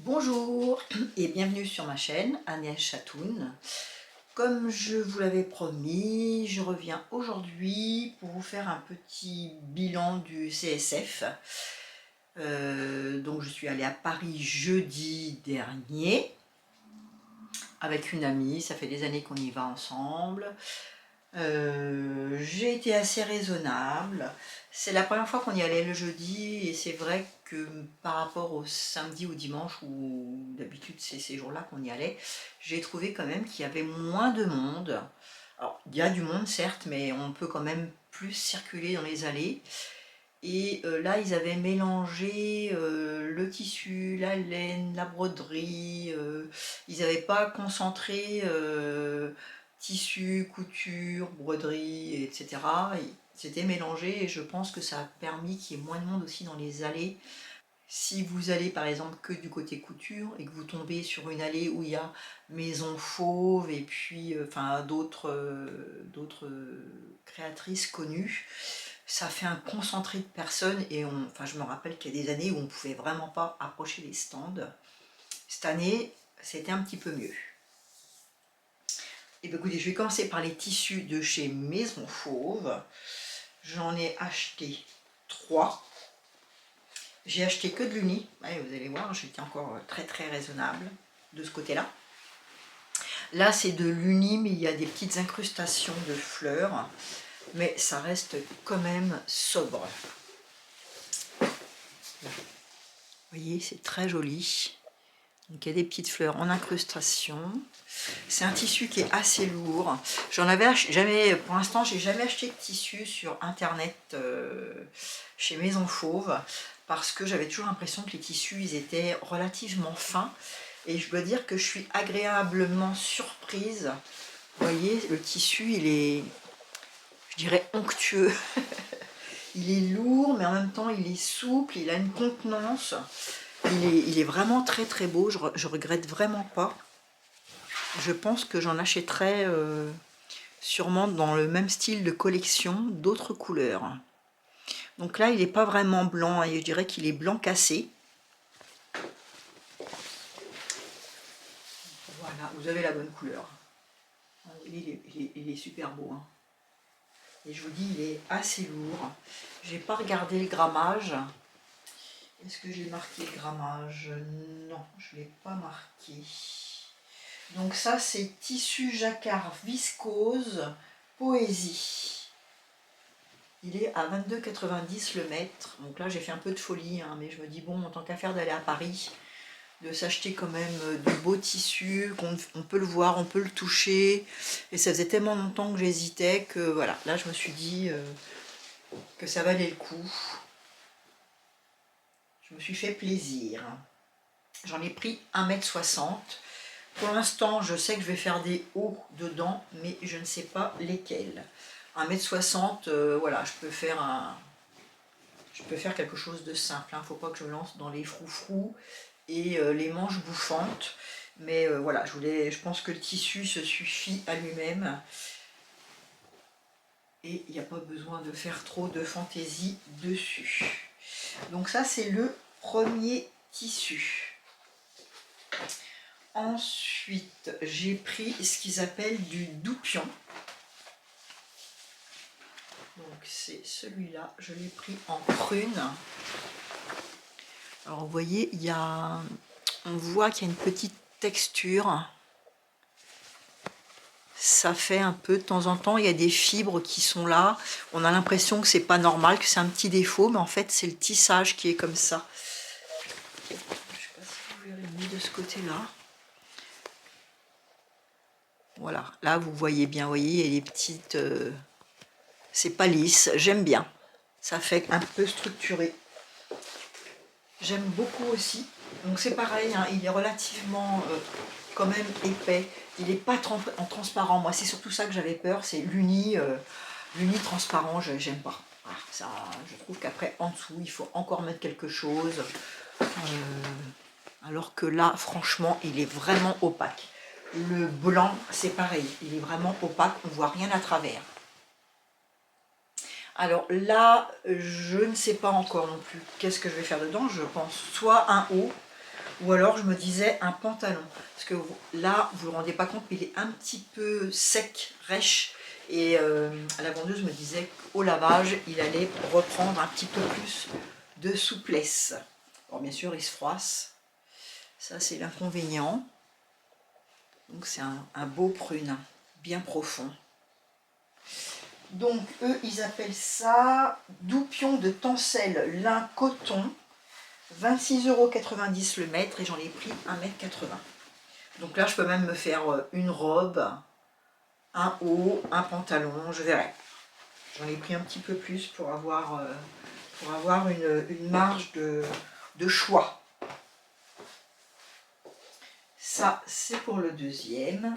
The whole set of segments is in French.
Bonjour et bienvenue sur ma chaîne Agnès Chatoun. Comme je vous l'avais promis, je reviens aujourd'hui pour vous faire un petit bilan du CSF. Donc je suis allée à Paris jeudi dernier avec une amie, ça fait des années qu'on y va ensemble. J'ai été assez raisonnable. C'est la première fois qu'on y allait le jeudi et c'est vrai que par rapport au samedi ou dimanche où d'habitude c'est ces jours-là qu'on y allait, j'ai trouvé quand même qu'il y avait moins de monde. Alors il y a du monde certes, mais on peut quand même plus circuler dans les allées. Et là ils avaient mélangé le tissu, la laine, la broderie, ils n'avaient pas concentré tissu, couture, broderie, etc. C'était mélangé et je pense que ça a permis qu'il y ait moins de monde aussi dans les allées. Si vous allez par exemple que du côté couture et que vous tombez sur une allée où il y a Maison Fauve et puis enfin d'autres créatrices connues, ça fait un concentré de personnes et enfin je me rappelle qu'il y a des années où on ne pouvait vraiment pas approcher les stands. Cette année, c'était un petit peu mieux. Et bien écoutez, je vais commencer par les tissus de chez Maison Fauve. J'en ai acheté 3. J'ai acheté que de l'uni. Ouais, vous allez voir, j'étais encore très raisonnable de ce côté-là. Là, c'est de l'uni, mais il y a des petites incrustations de fleurs. Mais ça reste quand même sobre. Vous voyez, c'est très joli. Donc il y a des petites fleurs en incrustation. C'est un tissu qui est assez lourd. J'en avais jamais, pour l'instant, j'ai jamais acheté de tissu sur internet chez Maison Fauve parce que j'avais toujours l'impression que les tissus ils étaient relativement fins et je dois dire que je suis agréablement surprise. Vous voyez, le tissu il est, je dirais, onctueux. Il est lourd mais en même temps il est souple, il a une contenance. Il est vraiment très beau, je regrette vraiment pas. Je pense que j'en achèterai sûrement dans le même style de collection, d'autres couleurs. Donc là, il n'est pas vraiment blanc, et je dirais qu'il est blanc cassé. Voilà, vous avez la bonne couleur. Il est super beau. Hein. Et je vous dis, il est assez lourd. J'ai pas regardé le grammage. Est-ce que j'ai marqué le grammage? Non, je ne l'ai pas marqué. Donc ça, c'est tissu jacquard viscose poésie. Il est à 22,90 le mètre. Donc là, j'ai fait un peu de folie, hein, mais je me dis, bon, en tant qu'affaire d'aller à Paris, de s'acheter quand même du beau tissu, qu'on peut le voir, on peut le toucher. Et ça faisait tellement longtemps que j'hésitais que voilà, là, je me suis dit que ça valait le coup. Je me suis fait plaisir. J'en ai pris 1,60 m. Pour l'instant, je sais que je vais faire des hauts dedans, mais je ne sais pas lesquels. 1,60 m, voilà, je peux faire quelque chose de simple. Il ne faut pas que je me lance dans les froufrous et les manches bouffantes. Mais voilà, je pense que le tissu se suffit à lui-même. Et il n'y a pas besoin de faire trop de fantaisie dessus. Donc ça, c'est le premier tissu. Ensuite, j'ai pris ce qu'ils appellent du doupion. Donc c'est celui-là, je l'ai pris en prune. Alors vous voyez, on voit qu'il y a une petite texture. Ça fait un peu de temps en temps, il y a des fibres qui sont là. On a l'impression que c'est pas normal, que c'est un petit défaut, mais en fait c'est le tissage qui est comme ça. Je ne sais pas si vous verrez mieux de ce côté-là. Voilà, là vous voyez bien, vous voyez, il y a les petites... c'est pas lisse, j'aime bien. Ça fait un peu structuré. J'aime beaucoup aussi. Donc c'est pareil, hein, il est relativement quand même épais. Il n'est pas en transparent. Moi, c'est surtout ça que j'avais peur, c'est l'uni transparent, j'aime pas. Voilà, ça, je trouve qu'après, en dessous, il faut encore mettre quelque chose. Alors que là, franchement, il est vraiment opaque. Le blanc, c'est pareil, il est vraiment opaque, on ne voit rien à travers. Alors là, je ne sais pas encore non plus qu'est-ce que je vais faire dedans. Je pense soit un haut, Ou alors je me disais un pantalon. Parce que là, vous ne vous rendez pas compte, mais il est un petit peu sec, rêche. Et la vendeuse me disait qu'au lavage, il allait reprendre un petit peu plus de souplesse. Alors bien sûr, il se froisse. Ça, c'est l'inconvénient. Donc c'est un beau prune, bien profond. Donc eux, ils appellent ça doupion de tencel lin coton. 26,90 € le mètre et j'en ai pris 1,80 m. Donc là, je peux même me faire une robe, un haut, un pantalon, je verrai. J'en ai pris un petit peu plus pour avoir une marge de choix. Ça, c'est pour le deuxième.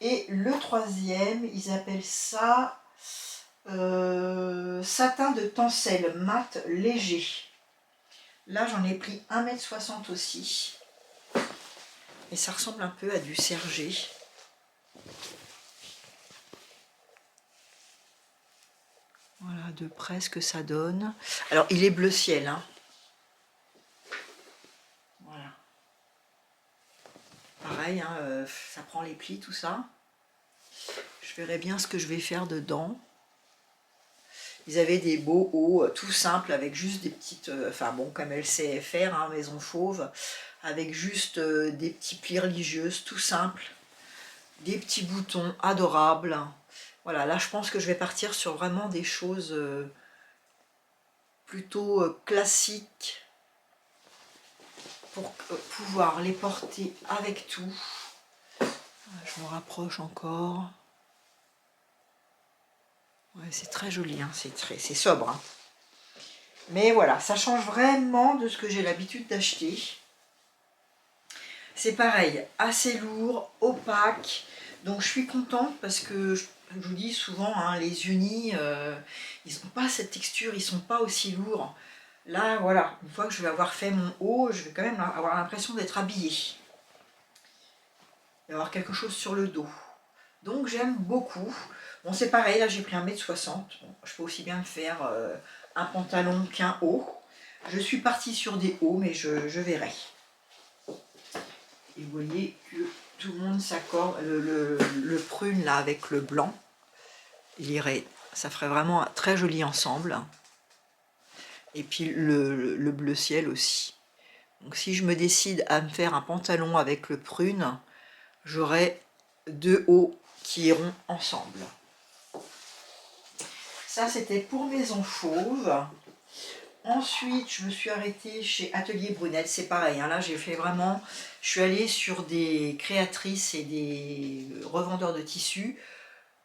Et le troisième, ils appellent ça satin de tencel mat léger. Là, j'en ai pris 1,60 m aussi. Et ça ressemble un peu à du sergé. Voilà, de près ce que ça donne. Alors, il est bleu ciel, hein. Voilà. Pareil, hein, ça prend les plis, tout ça. Je verrai bien ce que je vais faire dedans. Ils avaient des beaux hauts tout simples avec juste des petites... enfin bon, comme elle sait faire, hein, maison fauve, avec juste des petits plis religieuses tout simples. Des petits boutons adorables. Voilà, là je pense que je vais partir sur vraiment des choses plutôt classiques pour pouvoir les porter avec tout. Je me rapproche encore. Ouais, c'est très joli, hein, c'est sobre. Hein. Mais voilà, ça change vraiment de ce que j'ai l'habitude d'acheter. C'est pareil, assez lourd, opaque. Donc je suis contente parce que je vous dis souvent, hein, les unis, ils n'ont pas cette texture, ils ne sont pas aussi lourds. Là, voilà, une fois que je vais avoir fait mon haut, je vais quand même avoir l'impression d'être habillée. Et avoir quelque chose sur le dos. Donc j'aime beaucoup. Bon, c'est pareil, là j'ai pris 1,60 m. Bon, je peux aussi bien me faire un pantalon qu'un haut. Je suis partie sur des hauts, mais je verrai. Et vous voyez que tout le monde s'accorde. Le prune là avec le blanc, il irait, ça ferait vraiment un très joli ensemble. Et puis le bleu ciel aussi. Donc si je me décide à me faire un pantalon avec le prune, j'aurai deux hauts qui iront ensemble. Ça, c'était pour Maison Fauve. Ensuite, je me suis arrêtée chez Atelier Brunette. C'est pareil, hein, là, j'ai fait vraiment... Je suis allée sur des créatrices et des revendeurs de tissus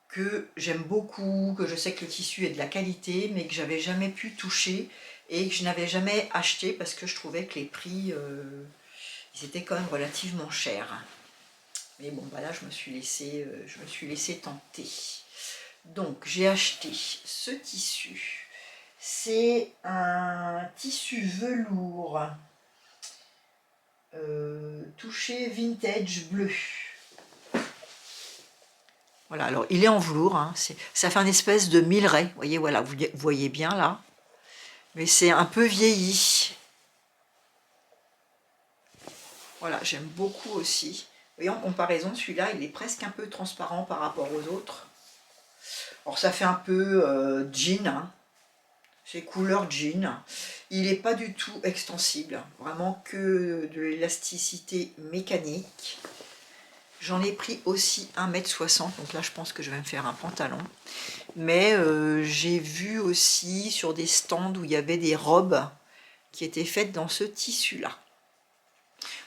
que j'aime beaucoup, que je sais que le tissu est de la qualité, mais que j'avais jamais pu toucher et que je n'avais jamais acheté parce que je trouvais que les prix, ils étaient quand même relativement chers. Mais bon, bah là, je me suis laissée tenter. Donc, j'ai acheté ce tissu. C'est un tissu velours touché vintage bleu. Voilà, alors il est en velours, hein, ça fait une espèce de milleret. Vous voyez, voilà, vous voyez bien là. Mais c'est un peu vieilli. Voilà, j'aime beaucoup aussi. Vous voyez, en comparaison, celui-là, il est presque un peu transparent par rapport aux autres. Alors ça fait un peu jean, hein. C'est couleur jean. Il n'est pas du tout extensible, vraiment que de l'élasticité mécanique. J'en ai pris aussi 1,60 m, donc là je pense que je vais me faire un pantalon. Mais j'ai vu aussi sur des stands où il y avait des robes qui étaient faites dans ce tissu-là.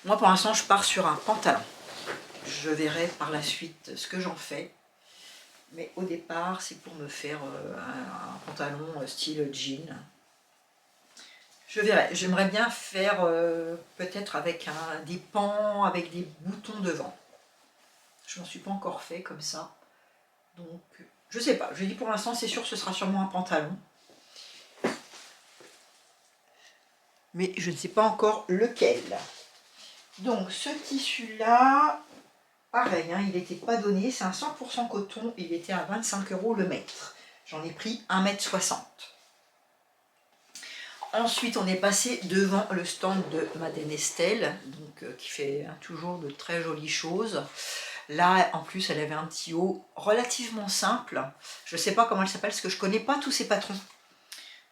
Moi pour l'instant je pars sur un pantalon. Je verrai par la suite ce que j'en fais. Mais au départ, c'est pour me faire un pantalon style jean. Je verrai. J'aimerais bien faire peut-être avec des pans, avec des boutons devant. Je m'en suis pas encore fait comme ça. Donc, je sais pas. Je dis pour l'instant, c'est sûr que ce sera sûrement un pantalon. Mais je ne sais pas encore lequel. Donc, ce tissu-là... Pareil, hein, il n'était pas donné, c'est un 100% coton, il était à 25 € le mètre. J'en ai pris 1,60 m. Ensuite, on est passé devant le stand de Madeleine Estelle, donc, qui fait toujours de très jolies choses. Là, en plus, elle avait un petit haut relativement simple. Je ne sais pas comment elle s'appelle, parce que je ne connais pas tous ses patrons.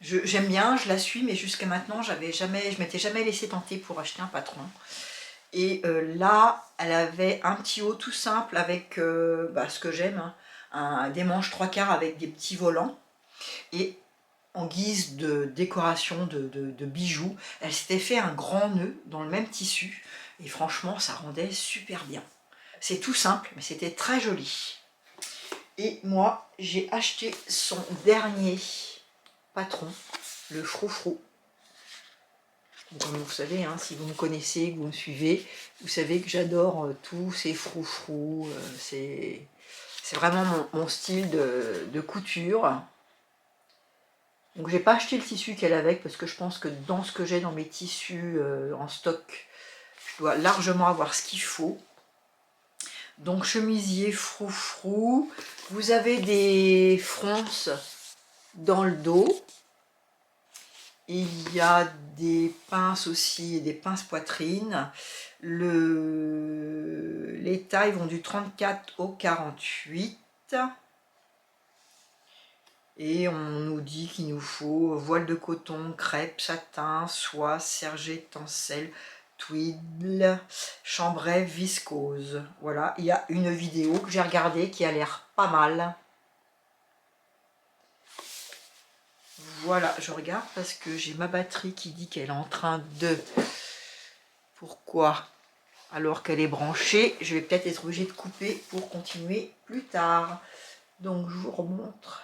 J'aime bien, je la suis, mais jusqu'à maintenant, je m'étais jamais laissé tenter pour acheter un patron. Et là, elle avait un petit haut tout simple avec ce que j'aime, hein, des manches 3/4 avec des petits volants. Et en guise de décoration de bijoux, elle s'était fait un grand nœud dans le même tissu. Et franchement, ça rendait super bien. C'est tout simple, mais c'était très joli. Et moi, j'ai acheté son dernier patron, le froufrou. Comme vous savez, hein, si vous me connaissez, que vous me suivez, vous savez que j'adore tous ces froufrous. C'est vraiment mon style de couture. Donc j'ai pas acheté le tissu qu'elle avait parce que je pense que dans ce que j'ai dans mes tissus en stock, je dois largement avoir ce qu'il faut. Donc chemisier froufrou, vous avez des fronces dans le dos. Il y a des pinces aussi, des pinces poitrine. Les tailles vont du 34 au 48. Et on nous dit qu'il nous faut voile de coton, crêpe, satin, soie, sergé, tencel, twill, chambray, viscose. Voilà, il y a une vidéo que j'ai regardée qui a l'air pas mal. Voilà, je regarde parce que j'ai ma batterie qui dit qu'elle est en train de... Pourquoi? Alors qu'elle est branchée, je vais peut-être être obligée de couper pour continuer plus tard. Donc je vous remontre.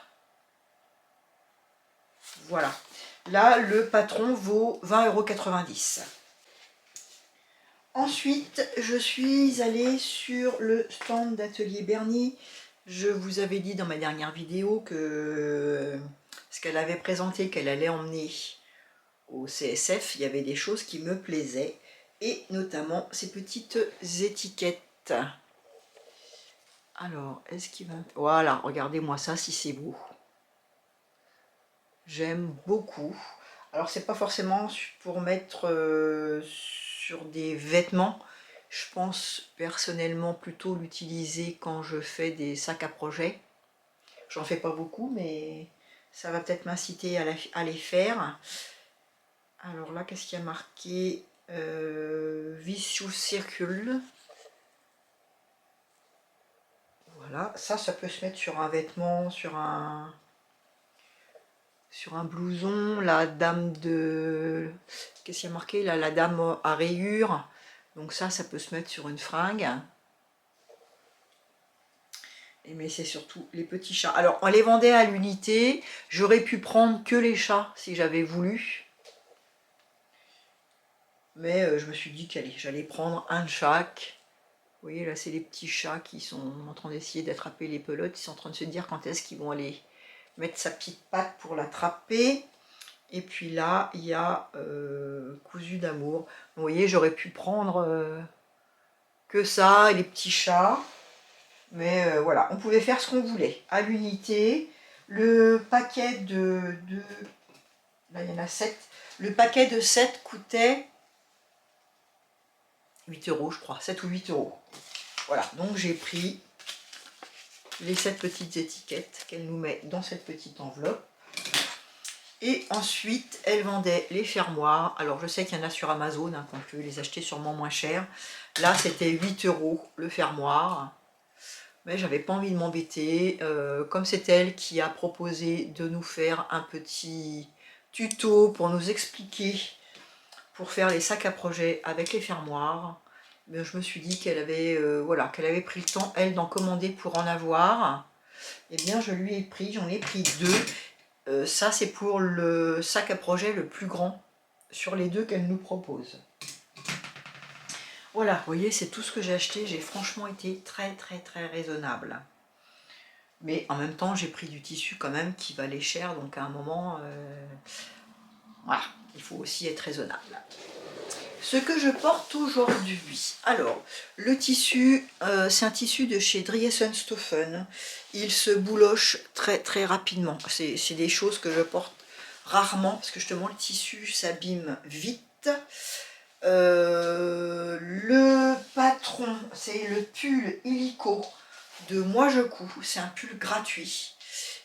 Voilà. Là, le patron vaut 20,90 €. Ensuite, je suis allée sur le stand d'Atelier Bernier. Je vous avais dit dans ma dernière vidéo que ce qu'elle avait présenté, qu'elle allait emmener au CSF, il y avait des choses qui me plaisaient, et notamment ces petites étiquettes. Alors, est-ce qu'il va... Voilà, regardez-moi ça si c'est beau. J'aime beaucoup. Alors, c'est pas forcément pour mettre sur des vêtements. Je pense personnellement plutôt l'utiliser quand je fais des sacs à projet. J'en fais pas beaucoup, mais ça va peut-être m'inciter à les faire. Alors là, qu'est-ce qu'il y a marqué? Vicious Circle. Voilà, ça peut se mettre sur un vêtement, sur un blouson. La dame de... Qu'est-ce qu'il y a marqué là? La dame à rayures. Donc ça peut se mettre sur une fringue. Mais c'est surtout les petits chats. Alors, on les vendait à l'unité. J'aurais pu prendre que les chats si j'avais voulu. Mais je me suis dit qu'allez, j'allais prendre un de chaque. Vous voyez, là, c'est les petits chats qui sont en train d'essayer d'attraper les pelotes. Ils sont en train de se dire quand est-ce qu'ils vont aller mettre sa petite patte pour l'attraper. Et puis là, il y a cousu d'amour. Vous voyez, j'aurais pu prendre que ça et les petits chats. Mais voilà, on pouvait faire ce qu'on voulait. À l'unité, le paquet là, il y en a 7. Le paquet de 7 coûtait 8 €, je crois. 7 ou 8 €. Voilà, donc j'ai pris les 7 petites étiquettes qu'elle nous met dans cette petite enveloppe. Et ensuite, elle vendait les fermoirs. Alors, je sais qu'il y en a sur Amazon, hein, qu'on peut les acheter sûrement moins cher. Là, c'était 8 € le fermoir. Mais j'avais pas envie de m'embêter. Comme c'est elle qui a proposé de nous faire un petit tuto pour nous expliquer, pour faire les sacs à projet avec les fermoirs, mais je me suis dit qu'elle avait, voilà, qu'elle avait pris le temps, elle, d'en commander pour en avoir. Eh bien, je lui ai pris, j'en ai pris 2. Ça, c'est pour le sac à projet le plus grand sur les 2 qu'elle nous propose. Voilà, vous voyez, c'est tout ce que j'ai acheté. J'ai franchement été très raisonnable. Mais en même temps, j'ai pris du tissu quand même qui valait cher. Donc à un moment, voilà, il faut aussi être raisonnable. Ce que je porte aujourd'hui. Alors, le tissu, c'est un tissu de chez Driessenstoffen. Il se bouloche très rapidement. C'est des choses que je porte rarement, parce que justement le tissu s'abîme vite. Le patron, c'est le pull illico de Moi Je Couds, c'est un pull gratuit,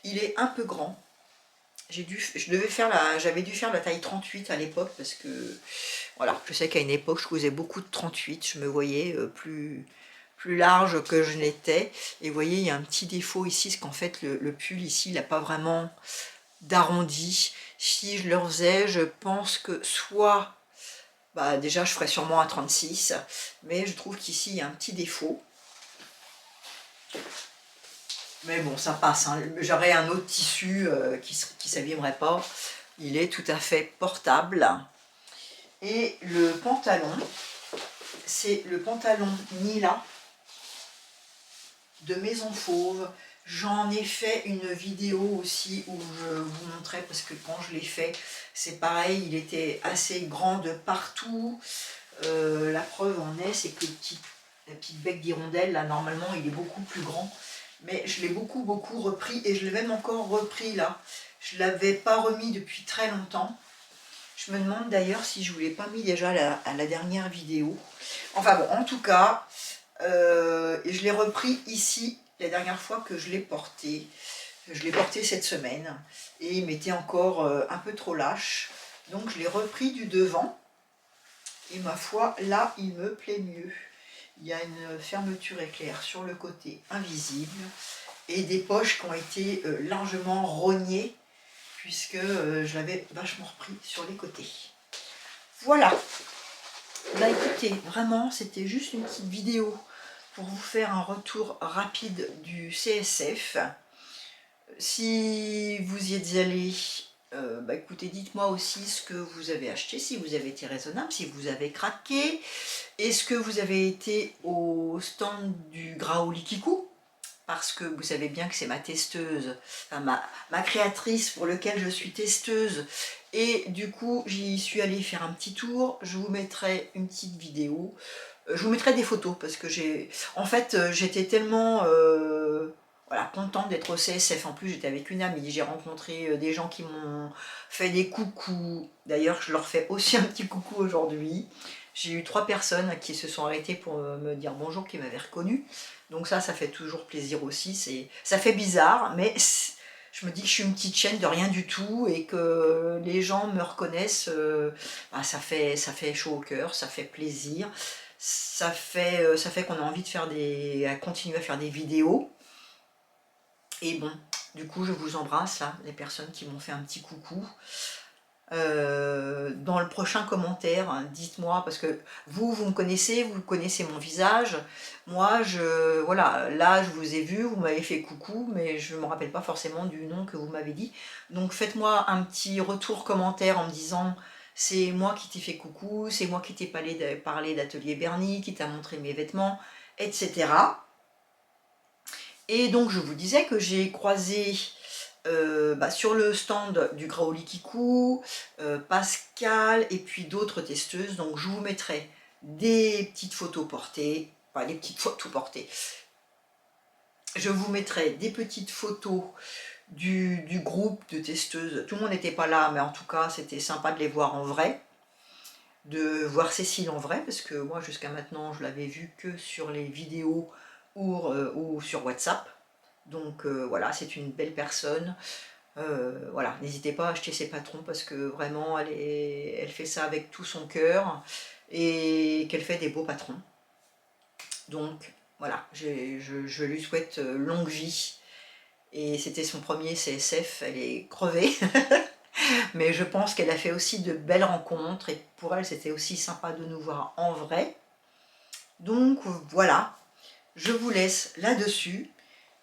il est un peu grand. J'avais dû faire la taille 38 à l'époque parce que voilà, je sais qu'à une époque je cousais beaucoup de 38, je me voyais plus large que je n'étais. Et vous voyez, il y a un petit défaut ici, c'est qu'en fait le pull ici, il n'a pas vraiment d'arrondi. Si je le faisais, je pense que soit, bah déjà je ferais sûrement un 36, mais je trouve qu'ici il y a un petit défaut. Mais bon, ça passe, hein. J'aurais un autre tissu qui ne s'abîmerait pas. Il est tout à fait portable. Et le pantalon, c'est le pantalon Nila de Maison Fauve. J'en ai fait une vidéo aussi où je vous montrais, parce que quand je l'ai fait, c'est pareil, il était assez grand de partout. La preuve en est, c'est que la petite bec d'hirondelle, là, normalement, il est beaucoup plus grand. Mais je l'ai beaucoup repris, et je l'ai même encore repris là. Je ne l'avais pas remis depuis très longtemps. Je me demande d'ailleurs si je ne vous l'ai pas mis déjà à la dernière vidéo. Enfin bon, en tout cas, je l'ai repris ici la dernière fois que je l'ai porté. Je l'ai porté cette semaine et il m'était encore un peu trop lâche. Donc je l'ai repris du devant et ma foi, là, il me plaît mieux. Il y a une fermeture éclair sur le côté invisible et des poches qui ont été largement rognées puisque je l'avais vachement repris sur les côtés. Voilà. Bah écoutez, vraiment, c'était juste une petite vidéo pour vous faire un retour rapide du CSF. Si vous y êtes allé, bah écoutez, dites-moi aussi ce que vous avez acheté, si vous avez été raisonnable, si vous avez craqué. Est-ce que vous avez été au stand du Graoli Kikou? Parce que vous savez bien que c'est ma testeuse, enfin ma créatrice pour laquelle je suis testeuse. Et du coup, j'y suis allée faire un petit tour. Je vous mettrai une petite vidéo. Je vous mettrai des photos parce que en fait, j'étais tellement voilà, contente d'être au CSF. En plus, j'étais avec une amie. J'ai rencontré des gens qui m'ont fait des coucous. D'ailleurs, je leur fais aussi un petit coucou aujourd'hui. J'ai eu 3 personnes qui se sont arrêtées pour me dire bonjour, qui m'avaient reconnue. Donc ça fait toujours plaisir aussi. Ça fait bizarre, mais je me dis que je suis une petite chaîne de rien du tout et que les gens me reconnaissent. Bah, ça fait chaud au cœur, ça fait plaisir. Ça fait qu'on a envie de continuer à faire des vidéos. Et bon, du coup, je vous embrasse, là, les personnes qui m'ont fait un petit coucou. Dans le prochain commentaire, hein, dites-moi, parce que vous me connaissez, vous connaissez mon visage. Moi, voilà, là, je vous ai vu, vous m'avez fait coucou, mais je ne me rappelle pas forcément du nom que vous m'avez dit. Donc, faites-moi un petit retour commentaire en me disant... C'est moi qui t'ai fait coucou, c'est moi qui t'ai parlé d'Atelier Bernie, qui t'a montré mes vêtements, etc. Et donc je vous disais que j'ai croisé sur le stand du Graoli Kikou, Pascal et puis d'autres testeuses. Donc je vous mettrai des petites photos portées, pas des petites photos portées. Je vous mettrai des petites photos du groupe de testeuses. Tout le monde n'était pas là, mais en tout cas c'était sympa de les voir en vrai. De voir Cécile en vrai, parce que moi jusqu'à maintenant je l'avais vue que sur les vidéos ou sur WhatsApp. Donc voilà, c'est une belle personne. Voilà, n'hésitez pas à acheter ses patrons parce que vraiment elle fait ça avec tout son cœur et qu'elle fait des beaux patrons. Donc voilà, je lui souhaite longue vie. Et c'était son premier CSF, elle est crevée. Mais je pense qu'elle a fait aussi de belles rencontres et pour elle c'était aussi sympa de nous voir en vrai. Donc voilà, je vous laisse là-dessus.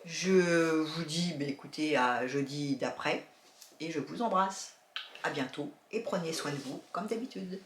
Je vous dis, écoutez, à jeudi d'après et je vous embrasse. À bientôt et prenez soin de vous comme d'habitude.